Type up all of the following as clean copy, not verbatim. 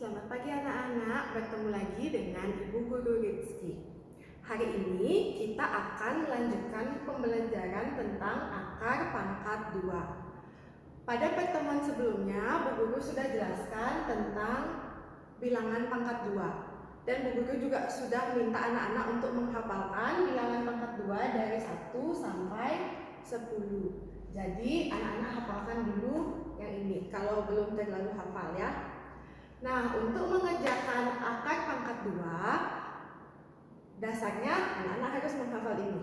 Selamat pagi anak-anak, bertemu lagi dengan Ibu Guru Rizky. Hari ini kita akan melanjutkan pembelajaran tentang akar pangkat 2. Pada pertemuan sebelumnya, Bu Guru sudah jelaskan tentang bilangan pangkat 2. Dan Bu Guru juga sudah minta anak-anak untuk menghafalkan bilangan pangkat 2 dari 1 sampai 10. Jadi anak-anak hafalkan dulu yang ini, kalau belum terlalu hafal ya. Nah, untuk mengerjakan akar pangkat 2, dasarnya anak-anak harus menghafal ini.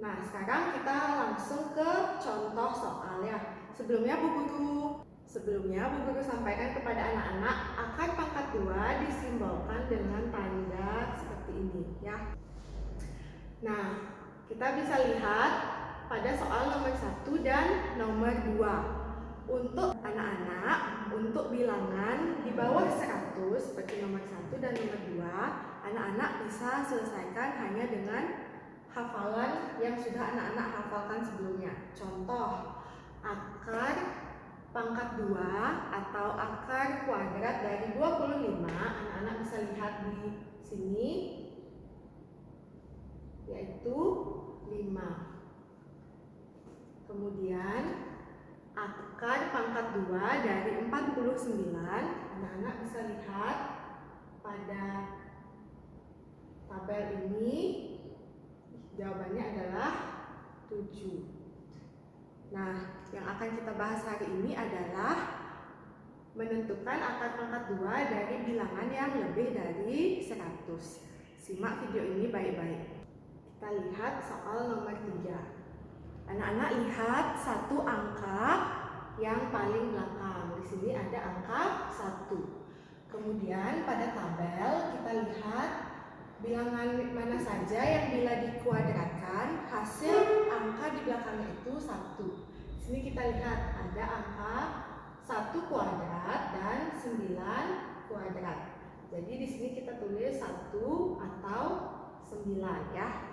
Nah, sekarang kita langsung ke contoh soal ya. Sebelumnya Bu Guru sampaikan kepada anak-anak, akar pangkat 2 disimbolkan dengan tanda seperti ini ya. Nah, kita bisa lihat pada soal nomor 1 dan nomor 2. Untuk anak-anak, untuk bilangan di bawah 100 seperti nomor 1 dan nomor 2, anak-anak bisa selesaikan hanya dengan hafalan yang sudah anak-anak hafalkan sebelumnya. Contoh, akar pangkat 2 atau akar kuadrat dari 25, anak-anak bisa lihat di sini, yaitu 5. Kemudian akar pangkat 2 dari 49, anak-anak bisa lihat pada tabel ini, jawabannya adalah 7. Nah, yang akan kita bahas hari ini adalah menentukan akar pangkat 2 dari bilangan yang lebih dari 100. Simak video ini baik-baik. Kita lihat soal nomor 3. Anak-anak lihat satu angka yang paling belakang. Di sini ada angka 1. Kemudian pada tabel kita lihat bilangan mana saja yang bila dikuadratkan hasil angka di belakangnya itu 1. Di sini kita lihat ada angka 1 kuadrat dan 9 kuadrat. Jadi di sini kita tulis 1 atau 9 ya.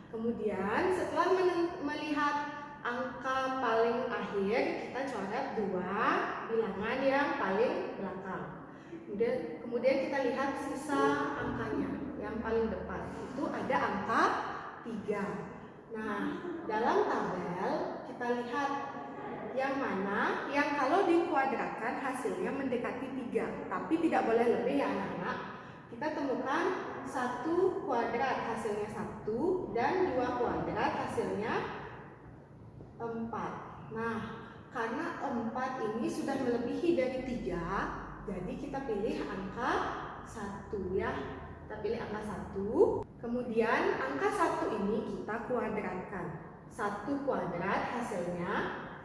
Kemudian setelah melihat angka paling akhir, kita coret 2 bilangan yang paling belakang. Kemudian kita lihat sisa angkanya yang paling depan, itu ada angka 3. Nah, dalam tabel kita lihat yang mana yang kalau dikuadratkan hasilnya mendekati 3, tapi tidak boleh lebih ya anak-anak. Kita temukan 1 kuadrat hasilnya 1 dan 2 kuadrat hasilnya 4. Nah, karena 4 ini sudah melebihi dari 3, jadi kita pilih angka 1 ya. Kita pilih angka 1. Kemudian angka 1 ini kita kuadratkan. 1 kuadrat hasilnya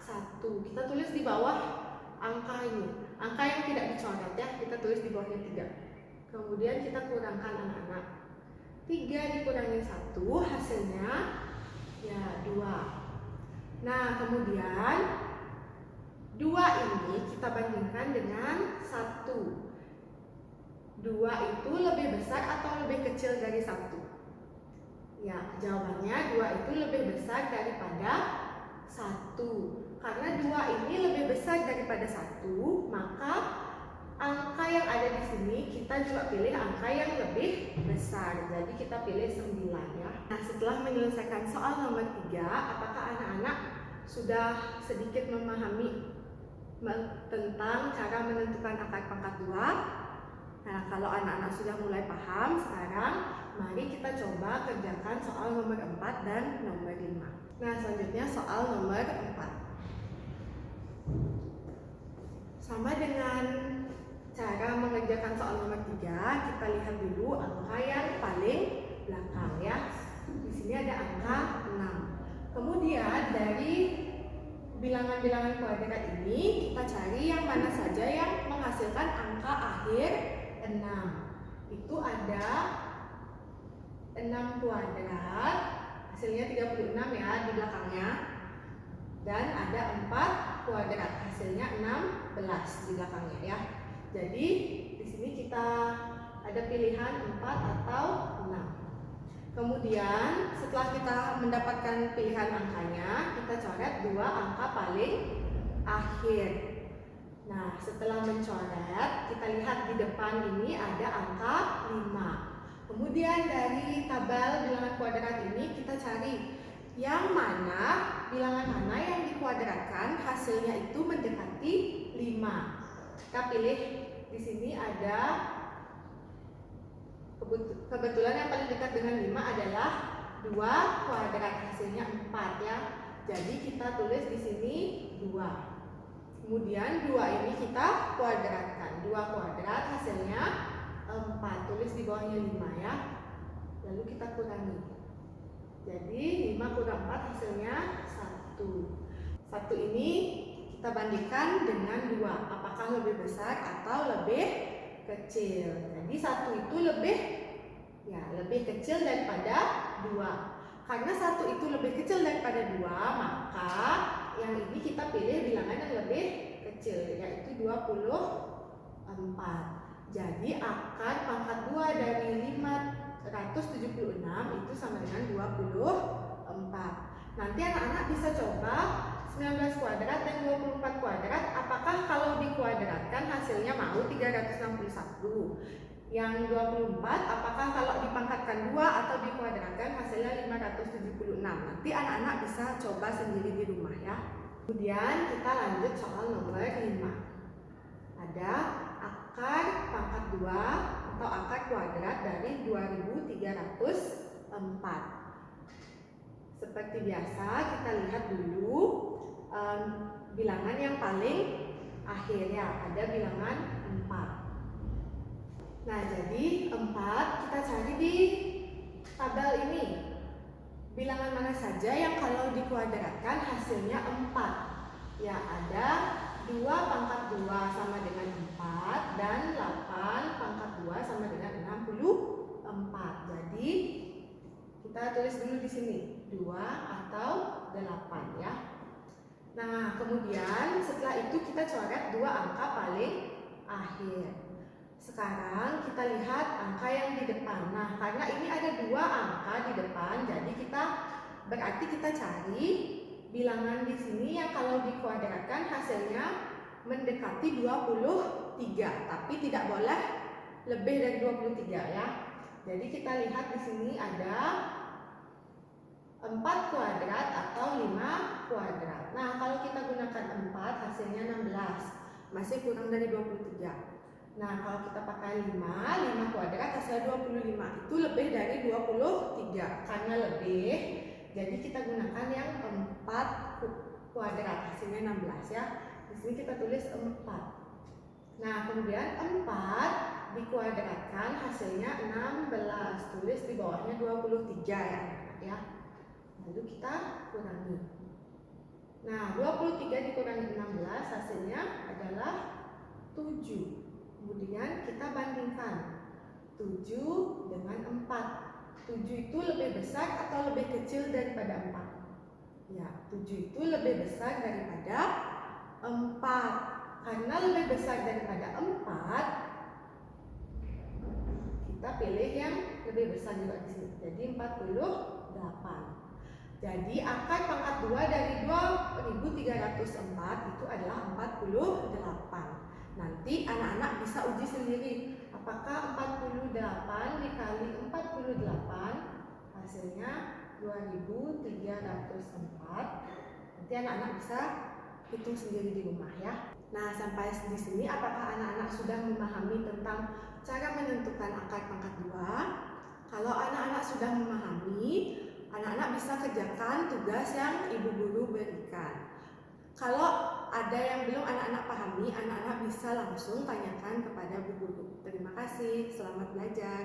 1. Kita tulis di bawah angka ini. Angka yang tidak dicoret ya, kita tulis di bawahnya 3. Kemudian kita kurangkan anak-anak. 3 dikurangi 1 hasilnya ya 2. Nah, kemudian 2 ini kita bandingkan dengan 1. 2 itu lebih besar atau lebih kecil dari 1? Ya, jawabannya 2 itu lebih besar daripada 1. Karena 2 ini lebih besar daripada 1, maka angka yang ada di sini kita juga pilih angka yang lebih besar. Jadi kita pilih 9 ya. Nah, setelah menyelesaikan soal nomor 3, apakah anak-anak sudah sedikit memahami tentang cara menentukan akar pangkat 2? Nah, kalau anak-anak sudah mulai paham, sekarang mari kita coba kerjakan soal nomor 4 dan nomor 5. Nah, selanjutnya soal nomor 4. Sama dengan cara mengerjakan soal nomor 3, kita lihat dulu angka yang paling belakang ya. Di sini ada angka 6. Kemudian dari bilangan-bilangan kuadrat ini kita cari yang mana saja yang menghasilkan angka akhir 6. Itu ada 6 kuadrat, hasilnya 36 ya di belakangnya. Dan ada 4 kuadrat, hasilnya 16 di belakangnya ya. Jadi di sini kita ada pilihan 4 atau 6. Kemudian setelah kita mendapatkan pilihan angkanya, kita coret 2 angka paling akhir. Nah, setelah mencoret, kita lihat di depan ini ada angka 5. Kemudian dari tabel bilangan kuadrat ini kita cari yang mana, bilangan mana yang dikuadratkan hasilnya itu mendekati 5. Kita pilih di sini ada kebetulan yang paling dekat dengan 5 adalah 2 kuadrat, hasilnya 4 ya. Jadi kita tulis di sini 2. Kemudian 2 ini kita kuadratkan. 2 kuadrat hasilnya 4. Tulis di bawahnya 5 ya. Lalu kita kurangi. Jadi 5 kurang 4 hasilnya 1. 1 ini kita bandingkan dengan 2. Apakah lebih besar atau lebih kecil? Jadi 1 itu lebih kecil daripada 2. Karena 1 itu lebih kecil daripada 2, maka yang ini kita pilih bilangan yang lebih kecil, yaitu 24. Jadi akar pangkat 2 dari 576 itu sama dengan 24. Nanti anak-anak bisa coba 19 kuadrat dan 24 kuadrat, apakah kalau dikuadratkan hasilnya mau 361? Yang 24, apakah kalau dipangkatkan 2 atau dikuadratkan hasilnya 576? Nanti anak-anak bisa coba sendiri di rumah ya. Kemudian kita lanjut soal nomor 5. Ada akar pangkat 2 atau akar kuadrat dari 2304. Seperti biasa kita lihat dulu bilangan yang paling akhir ya, ada bilangan 4. Nah, jadi 4 kita cari di tabel ini. Bilangan mana saja yang kalau dikuadratkan hasilnya 4? Ya, ada 2 pangkat 2 sama dengan 4 dan 8 pangkat 2 sama dengan 64. Jadi kita tulis dulu di sini 2 atau 8 ya. Nah, kemudian setelah itu kita coret 2 angka paling akhir. Sekarang kita lihat angka yang di depan. Nah, karena ini ada 2 angka di depan, jadi berarti kita cari bilangan di sini yang kalau dikuadratkan hasilnya mendekati 23, tapi tidak boleh lebih dari 23 ya. Jadi kita lihat di sini ada 4 kuadrat atau 5 kuadrat. Nah, kalau kita gunakan 4 hasilnya 16, masih kurang dari 23. Nah, kalau kita pakai 5 kuadrat hasil 25, itu lebih dari 23. Karena lebih, jadi kita gunakan yang 4 kuadrat, hasilnya 16 ya. Di sini kita tulis 4. Nah, kemudian 4 dikuadratkan hasilnya 16. Tulis di bawahnya 23 ya. Lalu kita kurangi. Nah, 23 dikurangi 16 hasilnya adalah 7. Kemudian kita bandingkan 7 dengan 4. 7 itu lebih besar atau lebih kecil daripada 4? Ya, 7 itu lebih besar daripada 4. Karena lebih besar daripada 4, kita pilih yang lebih besar juga di sini. Jadi 48. Jadi akar pangkat 2 dari 2304 itu adalah 48. Nanti anak-anak bisa uji sendiri apakah 48 dikali 48 hasilnya 2304. Nanti anak-anak bisa hitung sendiri di rumah ya. Nah, sampai di sini apakah anak-anak sudah memahami tentang cara menentukan akar pangkat 2? Kalau anak-anak sudah memahami, anak-anak bisa kerjakan tugas yang ibu guru berikan. Kalau ada yang belum anak-anak pahami, anak-anak bisa langsung tanyakan kepada bu guru. Terima kasih, selamat belajar.